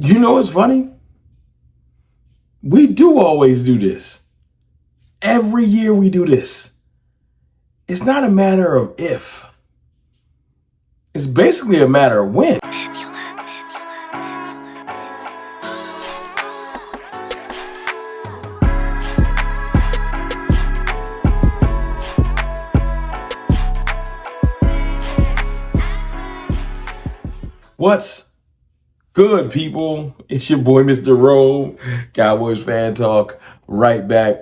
You know what's funny? We do always do this. Every year we do this. It's not a matter of if. It's basically a matter of when. What's good, people? It's your boy, Mr. Rowe, Cowboys Fan Talk, right back.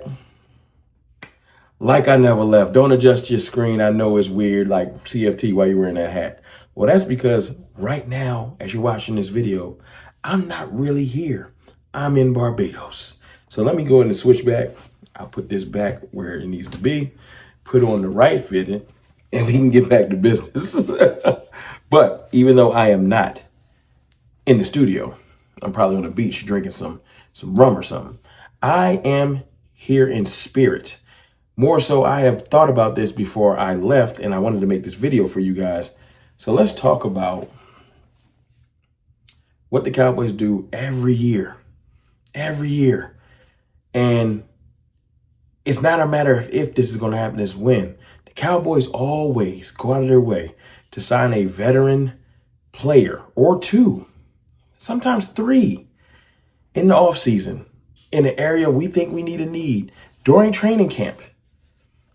Like I never left. Don't adjust your screen. I know it's weird, like CFT, while you're wearing that hat. Well, that's because right now, as you're watching this video, I'm not really here. I'm in Barbados. So let me go ahead and switch back. I'll put this back where it needs to be, put on the right fitting, and we can get back to business. But even though I am not in the studio, I'm probably on the beach drinking some rum or something, I am here in spirit. More so, I have thought about this before I left, and I wanted to make this video for you guys. So let's talk about what the Cowboys do every year. And it's not a matter of if this is going to happen, it's when. The Cowboys always go out of their way to sign a veteran player or two, sometimes three, in the offseason in an area we think we need during training camp.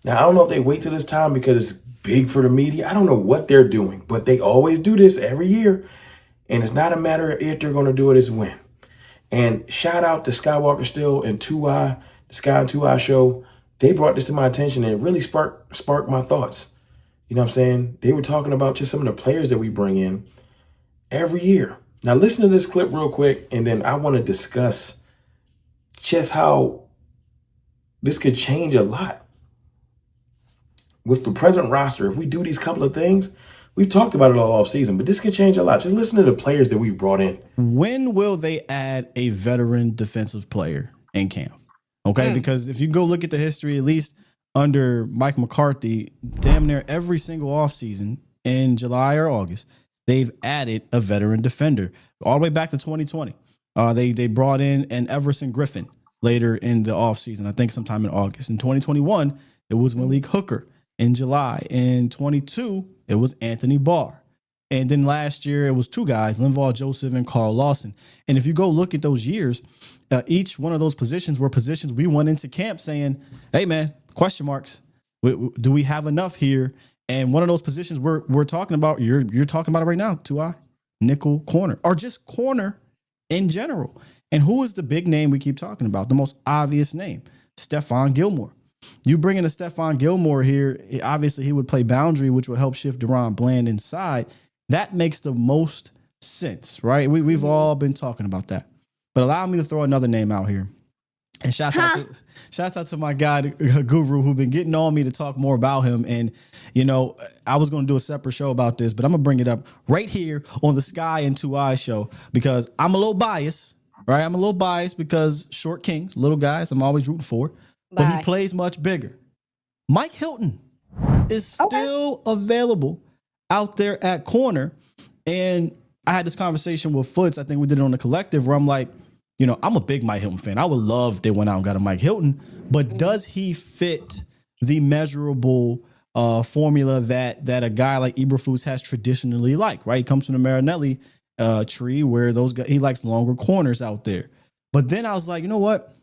Now, I don't know if they wait till this time because it's big for the media. I don't know what they're doing, but they always do this every year. And it's not a matter of if they're going to do it, it's when. And shout out to Skywalker Still and 2i, the Sky and 2i show. They brought this to my attention and it really sparked my thoughts. You know what I'm saying? They were talking about just some of the players that we bring in every year. Now, listen to this clip real quick, and then I want to discuss just how this could change a lot. With the present roster, if we do these couple of things, we've talked about it all season, but this could change a lot. Just listen to the players that we've brought in. When will they add a veteran defensive player in camp? Okay, because if you go look at the history, at least under Mike McCarthy, damn near every single offseason in July or August, they've added a veteran defender all the way back to 2020. They brought in an Everson Griffin later in the offseason, I think sometime in August. In 2021, it was Malik Hooker. In July. In 22, it was Anthony Barr. And then last year, it was two guys, Linval Joseph and Carl Lawson. And if you go look at those years, each one of those positions were positions we went into camp saying, hey, man, question marks. Do we have enough here? And one of those positions we're talking about, you're talking about it right now, 2i, nickel corner, or just corner in general. And who is the big name we keep talking about? The most obvious name, Stephon Gilmore. You bring in a Stephon Gilmore here, obviously he would play boundary, which will help shift Deron Bland inside. That makes the most sense, right? We've all been talking about that. But allow me to throw another name out here. And shouts out to my guy, Guru, who's been getting on me to talk more about him. And, you know, I was going to do a separate show about this, but I'm going to bring it up right here on the Sky and 2i show because I'm a little biased, right? I'm a little biased because short kings, little guys, I'm always rooting for. But he plays much bigger. Mike Hilton is still available out there at corner. And I had this conversation with Foots. I think we did it on the collective where I'm like, you know, I'm a big Mike Hilton fan. I would love if they went out and got a Mike Hilton. But does he fit the measurable formula that a guy like Eberflus has traditionally liked, right? He comes from the Marinelli tree where those guys, he likes longer corners out there. But then I was like, you know what?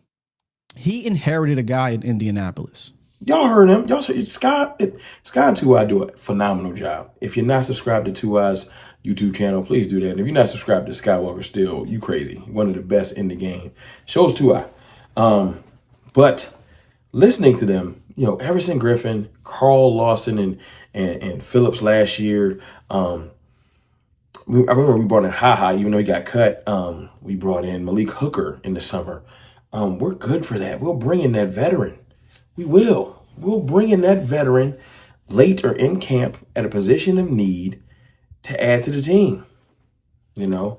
He inherited a guy in Indianapolis. Y'all heard him. Y'all said Sky and 2i do a phenomenal job. If you're not subscribed to 2i's YouTube channel, please do that. And if you're not subscribed to Skywalker Still, you crazy. One of the best in the game. Shows 2i. But listening to them, you know, Everson Griffin, Carl Lawson, and Phillips last year. I remember we brought in HaHa, even though he got cut. We brought in Malik Hooker in the summer. We're good for that. We'll bring in that veteran. We will. We'll bring in that veteran late or in camp at a position of need to add to the team, you know.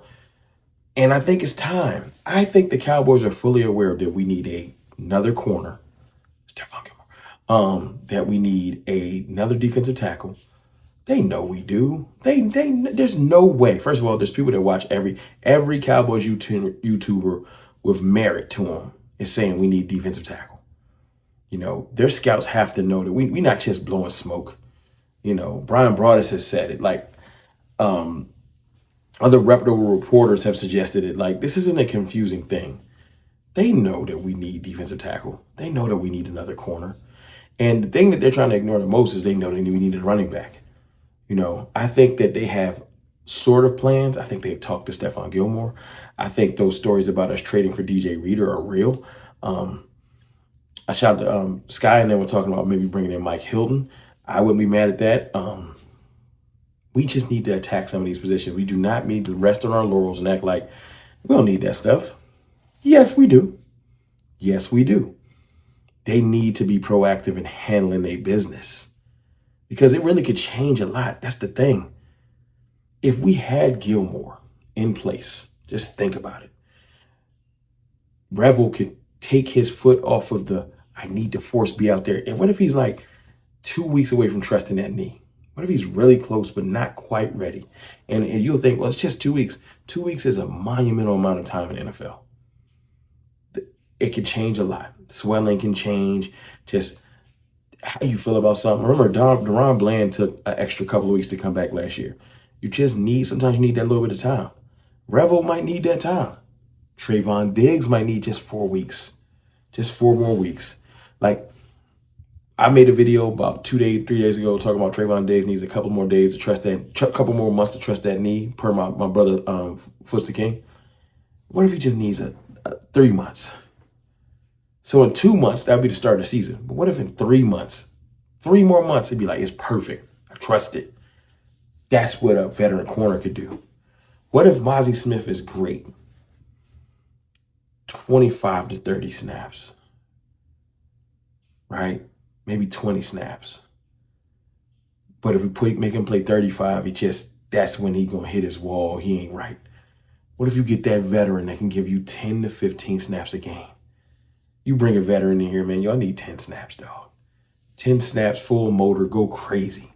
And I think it's time. I think the Cowboys are fully aware that we need another corner, Stephon Gilmore, that we need another defensive tackle, They know we do. There's no way. First of all, there's people that watch every Cowboys YouTuber with merit to them is saying we need defensive tackle. You know, their scouts have to know that we not just blowing smoke. You know, Brian Broaddus has said it. Like, other reputable reporters have suggested it. Like, this isn't a confusing thing. They know that we need defensive tackle. They know that we need another corner. And the thing that they're trying to ignore the most is they know that we need a running back. You know, I think that they have sort of plans. I think they've talked to Stephon Gilmore. I think those stories about us trading for DJ Reader are real. I shot to Sky and then we're talking about maybe bringing in Mike Hilton. I wouldn't be mad at that. We just need to attack some of these positions. We do not need to rest on our laurels and act like we don't need that stuff. Yes, we do. Yes, we do. They need to be proactive in handling their business because it really could change a lot. That's the thing. If we had Gilmore in place, just think about it. Revel could take his foot off of the I need to force be out there. And what if he's like 2 weeks away from trusting that knee? What if he's really close but not quite ready? And you'll think, well, it's just 2 weeks. 2 weeks is a monumental amount of time in the NFL. It can change a lot. Swelling can change. Just how you feel about something. Remember, Deron Bland took an extra couple of weeks to come back last year. Sometimes you need that little bit of time. Revel might need that time. Trayvon Diggs might need just 4 weeks. Just 4 more weeks. Like, I made a video about 3 days ago talking about Trayvon Diggs needs a couple more days to trust that, couple more months to trust that knee per my brother, Foots the King. What if he just needs 3 months? So in 2 months, that would be the start of the season. But what if in 3 months, 3 more months, it'd be like, it's perfect. I trust it. That's what a veteran corner could do. What if Mozzie Smith is great? 25 to 30 snaps, right? Maybe 20 snaps. But if we make him play 35, that's when he gonna hit his wall. He ain't right. What if you get that veteran that can give you 10 to 15 snaps a game? You bring a veteran in here, man, y'all need 10 snaps, dog. 10 snaps, full motor, go crazy.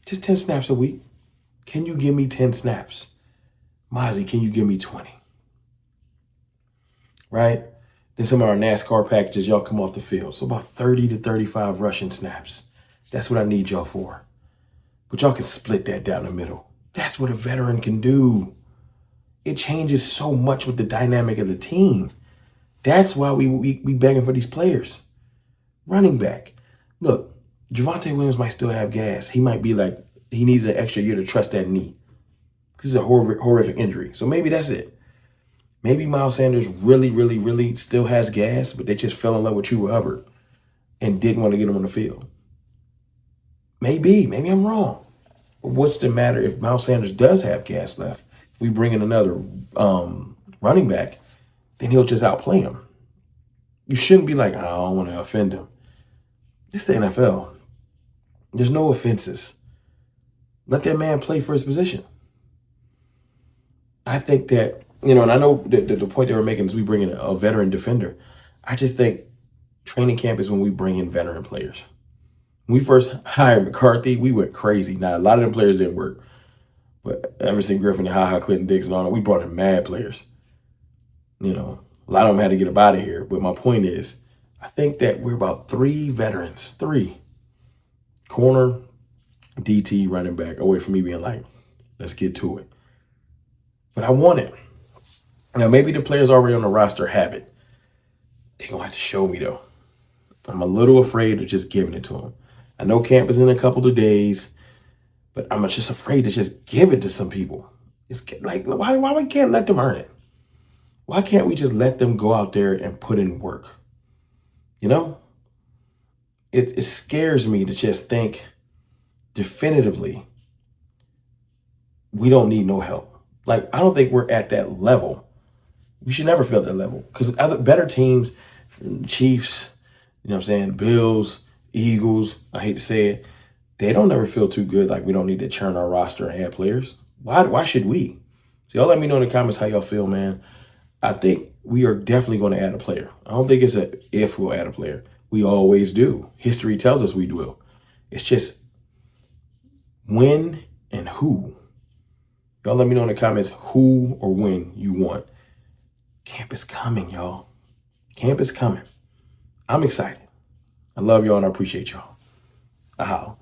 Just 10 snaps a week. Can you give me 10 snaps? Mozzie, can you give me 20? Right? Then some of our NASCAR packages, y'all come off the field. So about 30 to 35 rushing snaps. That's what I need y'all for. But y'all can split that down the middle. That's what a veteran can do. It changes so much with the dynamic of the team. That's why we begging for these players. Running back. Look, Javonte Williams might still have gas. He might be like, he needed an extra year to trust that knee. This is a horrific injury. So maybe that's it. Maybe Miles Sanders really, really, really still has gas, but they just fell in love with Chuba Hubbard and didn't want to get him on the field. Maybe I'm wrong. But what's the matter if Miles Sanders does have gas left? If we bring in another running back, then he'll just outplay him. You shouldn't be like, I don't want to offend him. It's the NFL. There's no offenses. Let that man play for his position. I think that, and I know that the point they were making is we bring in a veteran defender. I just think training camp is when we bring in veteran players. When we first hired McCarthy, we went crazy. Now, a lot of them players didn't work. But Everson Griffin and Ha Clinton Dix and all that, we brought in mad players. A lot of them had to get up out of here. But my point is, I think that we're about 3 veterans. 3. Corner, DT, running back, away from me being like, let's get to it. But I want it. Now, maybe the players already on the roster have it. They're going to have to show me, though. I'm a little afraid of just giving it to them. I know camp is in a couple of days, but I'm just afraid to just give it to some people. It's like, why we can't let them earn it? Why can't we just let them go out there and put in work? It scares me to just think definitively we don't need no help. Like, I don't think we're at that level. We should never feel at that level because other better teams, Chiefs, Bills, Eagles, I hate to say it, they don't ever feel too good like we don't need to churn our roster and add players. Why should we? So y'all let me know in the comments how y'all feel, man. I think we are definitely going to add a player. I don't think it's a if we'll add a player. We always do. History tells us we will. It's just When and who? Y'all let me know in the comments who or when you want. Camp is coming, y'all. Camp is coming. I'm excited. I love y'all and I appreciate y'all. Aha.